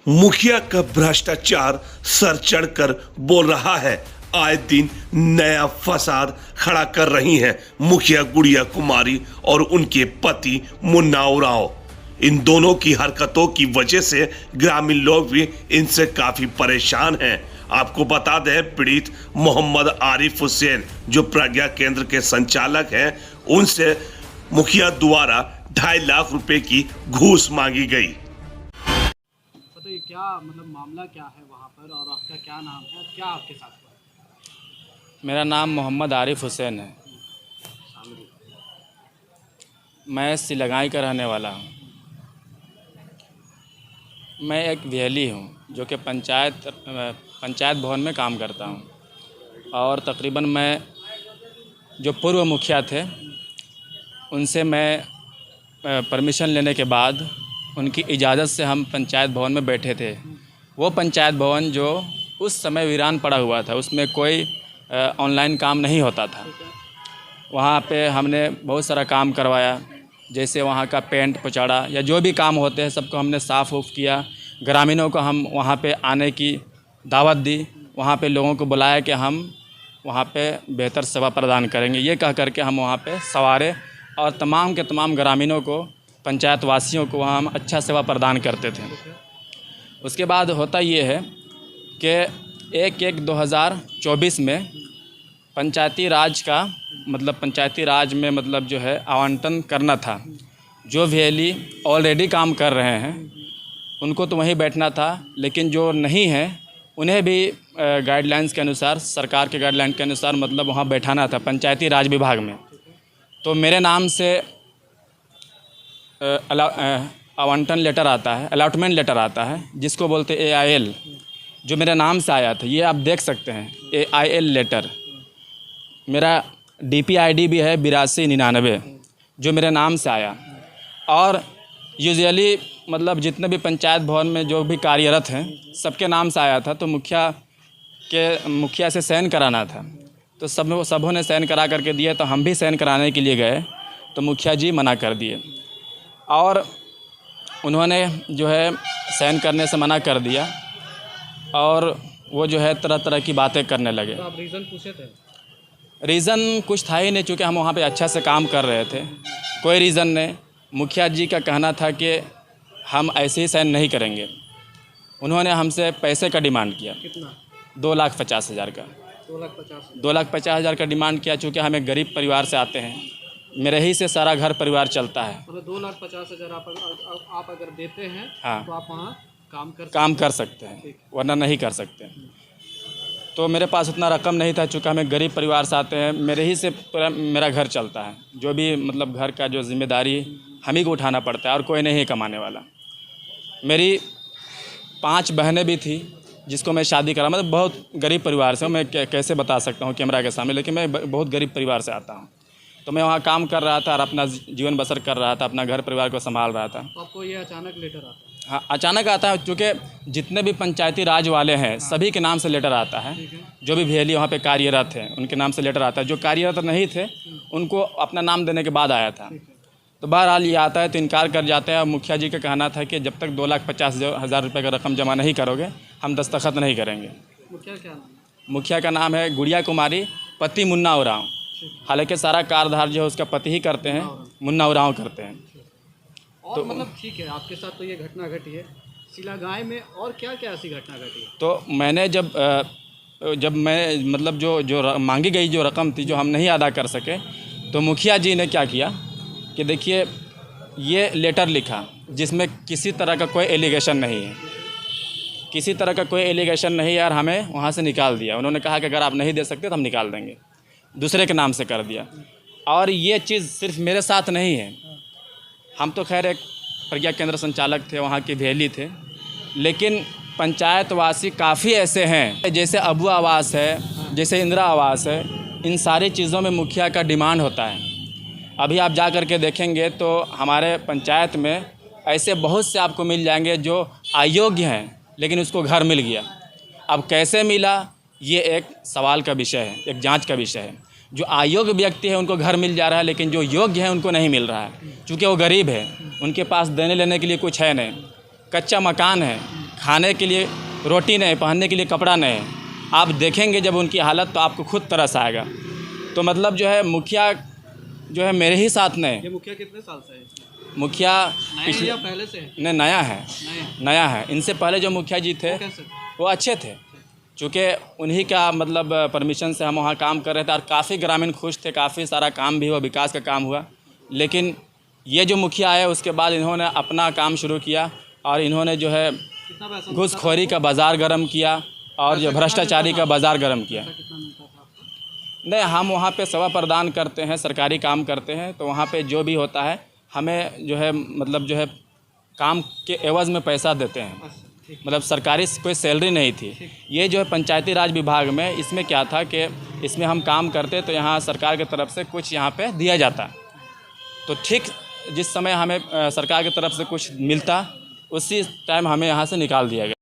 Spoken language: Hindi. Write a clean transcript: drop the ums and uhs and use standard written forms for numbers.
मुखिया का भ्रष्टाचार सर चढ़कर बोल रहा है। आए दिन नया फसाद खड़ा कर रही हैं मुखिया गुड़िया कुमारी और उनके पति मुन्ना उरांव। इन दोनों की हरकतों की वजह से ग्रामीण लोग भी इनसे काफी परेशान हैं। आपको बता दें, पीड़ित मोहम्मद आरिफ हुसैन जो प्रज्ञा केंद्र के संचालक हैं, उनसे मुखिया द्वारा 2.5 लाख रुपए की घूस मांगी गई। तो ये क्या मतलब मामला क्या है वहाँ पर, और आपका क्या नाम है, क्या आपके साथ हुआ? मेरा नाम मोहम्मद आरिफ हुसैन है। मैं सिलगाई का रहने वाला हूँ। मैं एक वेहली हूँ जो कि पंचायत भवन में काम करता हूँ, और तकरीबन मैं जो पूर्व मुखिया थे उनसे मैं परमिशन लेने के बाद उनकी इजाज़त से हम पंचायत भवन में बैठे थे। वो पंचायत भवन जो उस समय वीरान पड़ा हुआ था, उसमें कोई ऑनलाइन काम नहीं होता था। वहाँ पे हमने बहुत सारा काम करवाया, जैसे वहाँ का पेंट पोचाड़ा या जो भी काम होते हैं सबको हमने साफ़ उफ किया। ग्रामीणों को हम वहाँ पे आने की दावत दी, वहाँ पे लोगों को बुलाया कि हम वहाँ पे बेहतर सेवा प्रदान करेंगे, ये कह करके हम वहाँ पे सवारे और तमाम के तमाम ग्रामीणों को, पंचायत वासियों को वहाँ हम अच्छा सेवा प्रदान करते थे। उसके बाद होता ये है कि 1/1/2024 में पंचायती राज में मतलब जो है आवंटन करना था। जो वेहली ऑलरेडी काम कर रहे हैं उनको तो वहीं बैठना था, लेकिन जो नहीं है उन्हें भी गाइडलाइंस के अनुसार, सरकार के गाइडलाइन के अनुसार मतलब वहाँ बैठाना था पंचायती राज विभाग में। तो मेरे नाम से आवंटन लेटर आता है, अलॉटमेंट लेटर आता है, जिसको बोलते हैं AIL, जो मेरे नाम से आया था। ये आप देख सकते हैं AIL लेटर। मेरा DPID भी है 8299, जो मेरे नाम से आया। और यूजुअली मतलब जितने भी पंचायत भवन में जो भी कार्यरत हैं सबके नाम से आया था। तो मुखिया से साइन कराना था, तो सबों ने साइन करा करके दिए। तो हम भी साइन कराने के लिए गए तो मुखिया जी मना कर दिए, और उन्होंने जो है साइन करने से मना कर दिया, और वो जो है तरह तरह की बातें करने लगे। तो आप रीज़न पूछे थे? रीज़न कुछ था ही नहीं, चूँकि हम वहाँ पे अच्छा से काम कर रहे थे। कोई रीज़न नहीं। मुखिया जी का कहना था कि हम ऐसे ही साइन नहीं करेंगे। उन्होंने हमसे पैसे का डिमांड किया। कितना? 2,50,000 का। 2,50,000? 2,50,000 का डिमांड किया। चूँकि हम एक गरीब परिवार से आते हैं, मेरे ही से सारा घर परिवार चलता है। मतलब 2,50,000 आप अगर देते हैं, हाँ, तो आप वहाँ काम कर सकते हैं, वरना नहीं कर सकते। तो मेरे पास उतना रकम नहीं था, चूँकि हम एक गरीब परिवार से आते हैं, मेरे ही से पूरा मेरा घर चलता है। जो भी मतलब घर का जो जिम्मेदारी हम ही को उठाना पड़ता है, और कोई नहीं कमाने वाला। मेरी 5 बहनें भी थी जिसको मैं शादी करा। मतलब बहुत गरीब परिवार से हूँ, मैं कैसे बता सकता हूँ कैमरा के सामने, लेकिन मैं बहुत गरीब परिवार से आता हूँ। तो मैं वहाँ काम कर रहा था और अपना जीवन बसर कर रहा था, अपना घर परिवार को संभाल रहा था। तो आपको ये अचानक लेटर आता है? हाँ, अचानक आता है, क्योंकि जितने भी पंचायती राज वाले हैं सभी के नाम से लेटर आता है। जो भी वेहली वहाँ पे कार्यरत हैं उनके नाम से लेटर आता है। जो कार्यरत नहीं थे उनको अपना नाम देने के बाद आया था। तो बहरहाल ये आता है तो इनकार कर जाते हैं। और मुखिया जी का कहना था कि जब तक 2,50,000 रुपये का रकम जमा नहीं करोगे हम दस्तखत नहीं करेंगे। मुखिया क्या नाम है? मुखिया का नाम है गुड़िया कुमारी, पति मुन्ना उरांव। हालांकि सारा कार्यभार जो है उसका पति ही करते हैं, मुन्ना उरांव करते हैं। और तो मतलब ठीक है, आपके साथ तो ये घटना घटी है। सिलागाई में और क्या क्या ऐसी घटना घटी है? तो मैंने जब मैं मतलब जो मांगी गई जो रकम थी, जो हम नहीं अदा कर सके, तो मुखिया जी ने क्या किया कि देखिए ये लेटर लिखा जिसमें किसी तरह का कोई एलिगेशन नहीं है, किसी तरह का कोई एलिगेशन नहीं है, और हमें वहाँ से निकाल दिया। उन्होंने कहा कि अगर आप नहीं दे सकते तो हम निकाल देंगे। दूसरे के नाम से कर दिया। और ये चीज़ सिर्फ मेरे साथ नहीं है। हम तो खैर एक प्रज्ञा केंद्र संचालक थे, वहाँ के वेहली थे, लेकिन पंचायतवासी काफ़ी ऐसे हैं, जैसे अबू आवास है, जैसे इंदिरा आवास है, इन सारी चीज़ों में मुखिया का डिमांड होता है। अभी आप जा कर के देखेंगे तो हमारे पंचायत में ऐसे बहुत से आपको मिल जाएंगे जो अयोग्य हैं, लेकिन उसको घर मिल गया। अब कैसे मिला, ये एक सवाल का विषय है, एक जांच का विषय है। जो अयोग्य व्यक्ति है उनको घर मिल जा रहा है, लेकिन जो योग्य है उनको नहीं मिल रहा है, क्योंकि वो गरीब है, उनके पास देने लेने के लिए कुछ है नहीं। कच्चा मकान है, खाने के लिए रोटी नहीं, पहनने के लिए कपड़ा नहीं। आप देखेंगे जब उनकी हालत तो आपको खुद तरस आएगा। तो मतलब जो है मुखिया जो है मेरे ही साथ नहीं। ये मुखिया कितने साल से है? मुखिया नया या पहले से है? नहीं, नया है, नया नया है। इनसे पहले जो मुखिया जी थे कैसे? वो अच्छे थे, चूँकि उन्हीं का मतलब परमिशन से हम वहाँ काम कर रहे थे और काफ़ी ग्रामीण खुश थे, काफ़ी सारा काम भी हुआ, विकास का काम हुआ। लेकिन ये जो मुखिया आए उसके बाद इन्होंने अपना काम शुरू किया और इन्होंने जो है कितना पैसा घूसखोरी का बाज़ार गर्म किया और जो भ्रष्टाचारी का बाज़ार गर्म किया। कितना मिलता था आपको? नहीं, हम वहाँ पे सेवा प्रदान करते हैं, सरकारी काम करते हैं, तो वहाँ पे जो भी होता है हमें जो है मतलब जो है काम के एवज़ में पैसा देते हैं। अच्छा, ठीक। मतलब सरकारी कोई सैलरी नहीं थी। ये जो है पंचायती राज विभाग में इसमें क्या था कि इसमें हम काम करते तो यहाँ सरकार की तरफ से कुछ यहाँ पे दिया जाता। तो ठीक जिस समय हमें सरकार की तरफ से कुछ मिलता उसी टाइम हमें यहाँ से निकाल दिया गया।